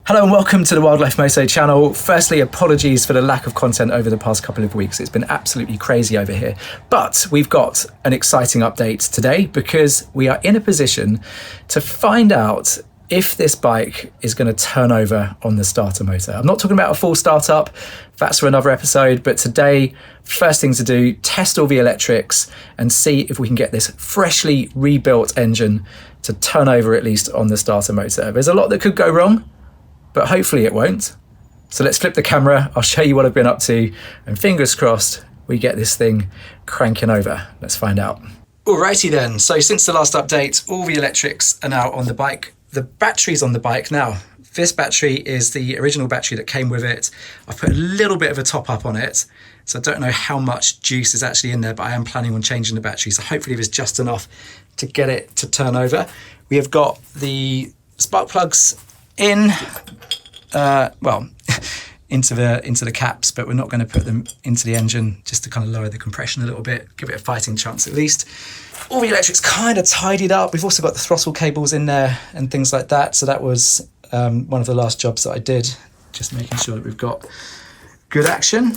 Hello and welcome to the Wildlife Moto channel. Firstly, apologies for the lack of content over the past couple of weeks. It's been absolutely crazy over here. But we've got an exciting update today because we are in a position to find out if this bike is going to turn over on the starter motor. I'm not talking about a full startup, that's for another episode, but today, first thing to do, test all the electrics and see if we can get this freshly rebuilt engine to turn over at least on the starter motor. There's a lot that could go wrong, but hopefully it won't. So let's flip the camera, I'll show you what I've been up to, and fingers crossed we get this thing cranking over. Let's find out. Alrighty then, so since the last update, all the electrics are now on the bike. The battery's on the bike now. This battery is the original battery that came with it. I put a little bit of a top up on it, so I don't know how much juice is actually in there, but I am planning on changing the battery, so hopefully there's just enough to get it to turn over. We have got the spark plugs in, into the caps, but we're not going to put them into the engine just to kind of lower the compression a little bit, give it a fighting chance at least. All the electrics kind of tidied up. We've also got the throttle cables in there and things like that. So that was one of the last jobs that I did, just making sure that we've got good action.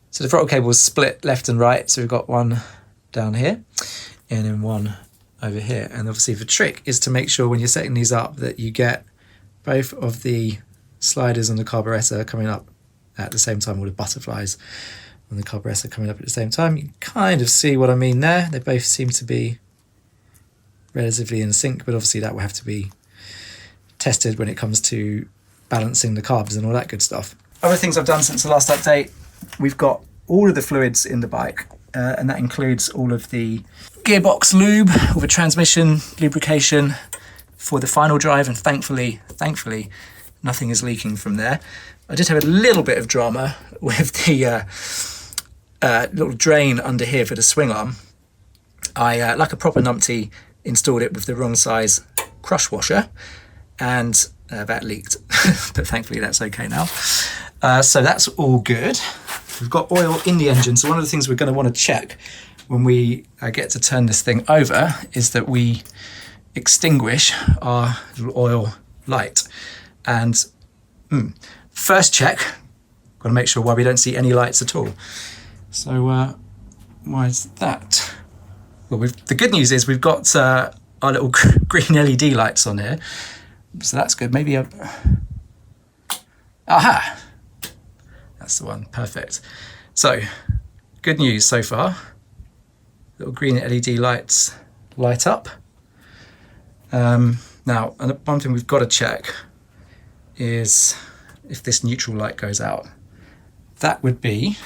So the throttle cable is split left and right. So we've got one down here and then one over here. And obviously the trick is to make sure when you're setting these up that you get both of the sliders on the carburetor coming up at the same time, or the butterflies on the carburetor coming up at the same time. You can kind of see what I mean there. They both seem to be relatively in sync, but obviously that will have to be tested when it comes to balancing the carbs and all that good stuff. Other things I've done since the last update, we've got all of the fluids in the bike, and that includes all of the gearbox lube, all the transmission lubrication for the final drive, and thankfully nothing is leaking from there. I did have a little bit of drama with the little drain under here for the swing arm. I, like a proper numpty, installed it with the wrong size crush washer, and that leaked, but thankfully that's okay now. So that's all good. We've got oil in the engine, so one of the things we're going to want to check when we get to turn this thing over is that we extinguish our little oil light. And first check, got to make sure why we don't see any lights at all. So why is that? Well, the good news is we've got our little green LED lights on here, so that's good. Maybe aha, that's the one, perfect. So good news so far, little green LED lights light up. Now, and one thing we've got to check is if this neutral light goes out. That would be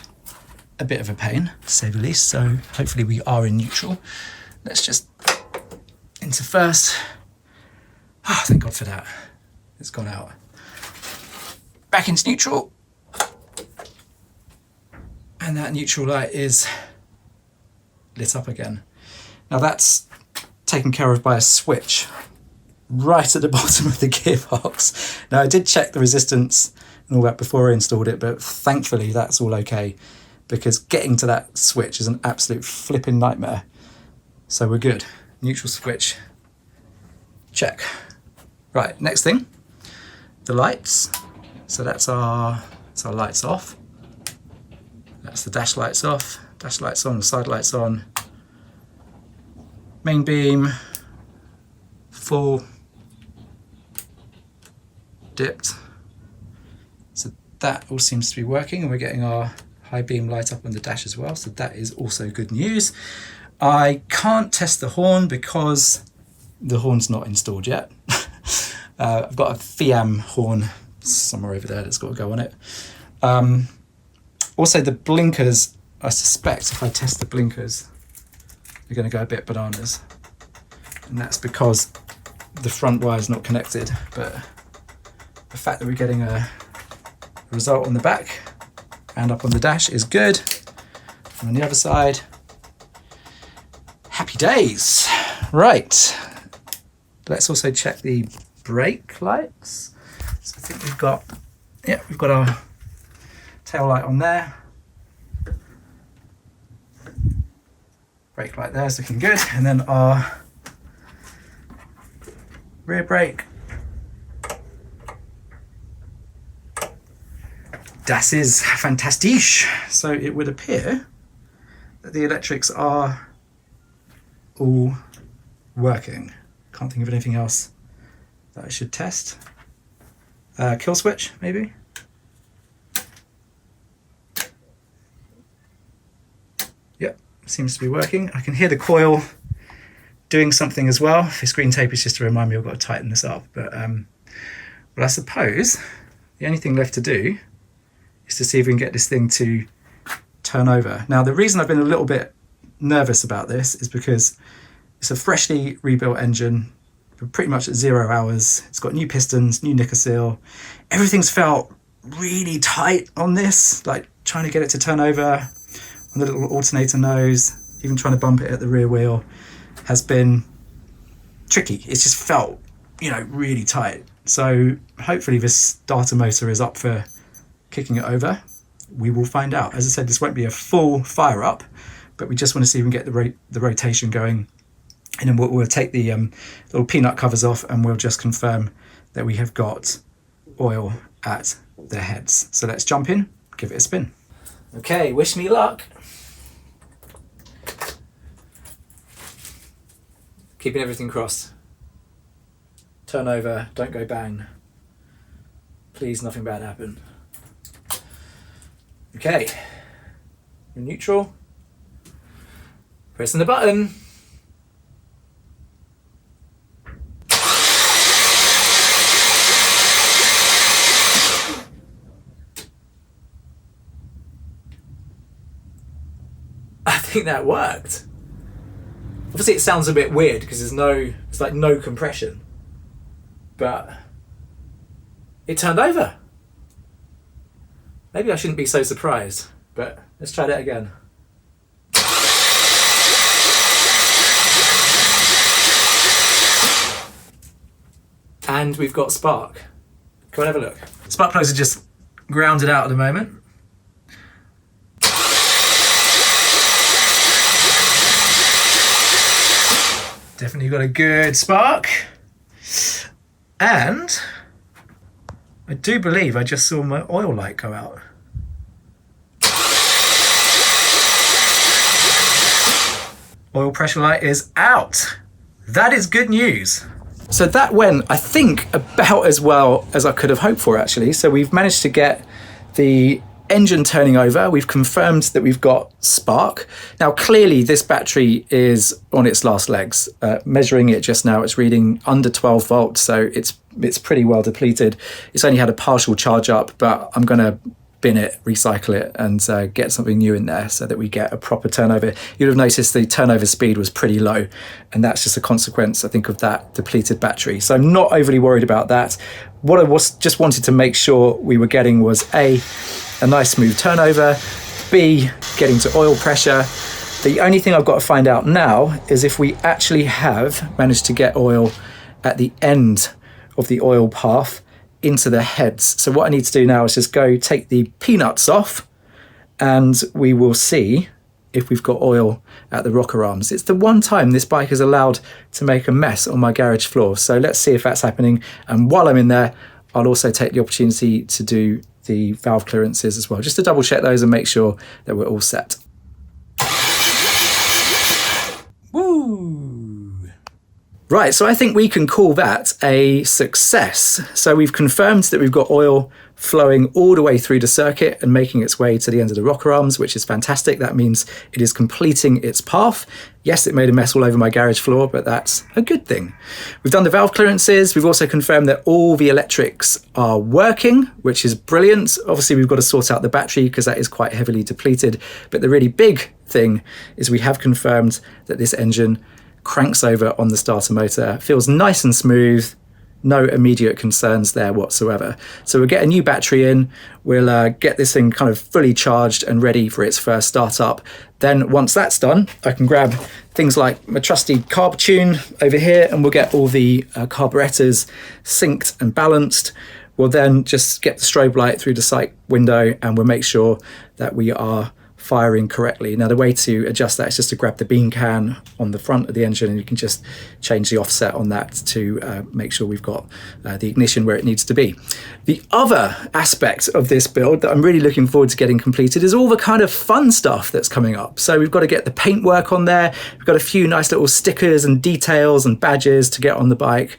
a bit of a pain, to say the least, so hopefully we are in neutral. Let's just into first. Oh, thank God for that. It's gone out. Back into neutral. And that neutral light is lit up again. Now that's taken care of by a switch right at the bottom of the gearbox. Now I did check the resistance and all that before I installed it, but thankfully that's all okay, because getting to that switch is an absolute flipping nightmare. So we're good. Neutral switch, check. Right, next thing, the lights. So that's our lights off. That's the dash lights off, dash lights on, side lights on. Main beam, full, dipped. So that all seems to be working, and we're getting our high beam light up on the dash as well, so that is also good news. I can't test the horn because the horn's not installed yet. I've got a Fiam horn somewhere over there that's got to go on it. Also the blinkers, I suspect if I test the blinkers, they're going to go a bit bananas, and that's because the front wire is not connected, but the fact that we're getting a result on the back and up on the dash is good. And on the other side, happy days. Right, let's also check the brake lights. So I think we've got our tail light on there. Brake light there is looking good, and then our rear brake Das ist fantastisch. So it would appear that the electrics are all working. Can't think of anything else that I should test. Kill switch, maybe? Yep, seems to be working. I can hear the coil doing something as well. This green tape is just to remind me I've got to tighten this up. But well, I suppose the only thing left to do is to see if we can get this thing to turn over. Now, the reason I've been a little bit nervous about this is because it's a freshly rebuilt engine, pretty much at 0 hours. It's got new pistons, new nicker seal. Everything's felt really tight on this, like trying to get it to turn over on the little alternator nose, even trying to bump it at the rear wheel has been tricky. It's just felt, you know, really tight. So hopefully this starter motor is up for kicking it over. We will find out. As I said, this won't be a full fire up, but we just want to see if we can get the rotation going. And then we'll take the little peanut covers off and we'll just confirm that we have got oil at the heads. So let's jump in, give it a spin. Okay, wish me luck. Keeping everything crossed. Turn over, don't go bang. Please, nothing bad happen. Okay, we're neutral. Pressing the button. I think that worked. Obviously it sounds a bit weird because it's like no compression, but it turned over. Maybe I shouldn't be so surprised, but let's try that again. And we've got spark. Come on, have a look. Spark plugs are just grounded out at the moment. Definitely got a good spark. And I do believe I just saw my oil light go out. Oil pressure light is out. That is good news. So that went, I think, about as well as I could have hoped for, actually. So we've managed to get the engine turning over. We've confirmed that we've got spark. Now, clearly this battery is on its last legs. Measuring it just now, it's reading under 12 volts, so it's pretty well depleted. It's only had a partial charge up, but I'm going to bin it, recycle it, and get something new in there so that we get a proper turnover. You'll have noticed the turnover speed was pretty low, and that's just a consequence, I think, of that depleted battery. So I'm not overly worried about that. What I just wanted to make sure we were getting was A, a nice smooth turnover, B, getting to oil pressure. The only thing I've got to find out now is if we actually have managed to get oil at the end of the oil path into the heads. So what I need to do now is just go take the peanuts off and we will see if we've got oil at the rocker arms. It's the one time this bike is allowed to make a mess on my garage floor. So let's see if that's happening. And while I'm in there, I'll also take the opportunity to do the valve clearances as well, just to double check those and make sure that we're all set. Woo! Right, so I think we can call that a success. So we've confirmed that we've got oil flowing all the way through the circuit and making its way to the end of the rocker arms, which is fantastic. That means it is completing its path. Yes, it made a mess all over my garage floor, but that's a good thing. We've done the valve clearances. We've also confirmed that all the electrics are working, which is brilliant. Obviously, we've got to sort out the battery because that is quite heavily depleted. But the really big thing is we have confirmed that this engine cranks over on the starter motor, feels nice and smooth, no immediate concerns there whatsoever. So we'll get a new battery in, we'll get this thing kind of fully charged and ready for its first startup. Then once that's done, I can grab things like my trusty carb tune over here and we'll get all the carburetors synced and balanced. We'll then just get the strobe light through the sight window and we'll make sure that we are firing correctly. Now the way to adjust that is just to grab the bean can on the front of the engine, and you can just change the offset on that to make sure we've got the ignition where it needs to be. The other aspect of this build that I'm really looking forward to getting completed is all the kind of fun stuff that's coming up. So we've got to get the paintwork on there. We've got a few nice little stickers and details and badges to get on the bike.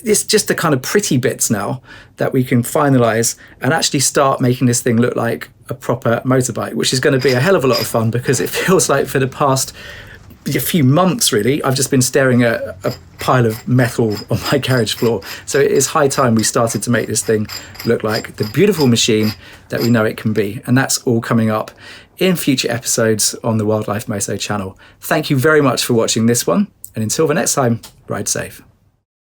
It's just the kind of pretty bits now that we can finalize and actually start making this thing look like a proper motorbike, which is going to be a hell of a lot of fun, because it feels like for the past few months really I've just been staring at a pile of metal on my garage floor. So it is high time we started to make this thing look like the beautiful machine that we know it can be, and that's all coming up in future episodes on the Wildlife Moto channel. Thank you very much for watching this one, and until the next time, ride safe.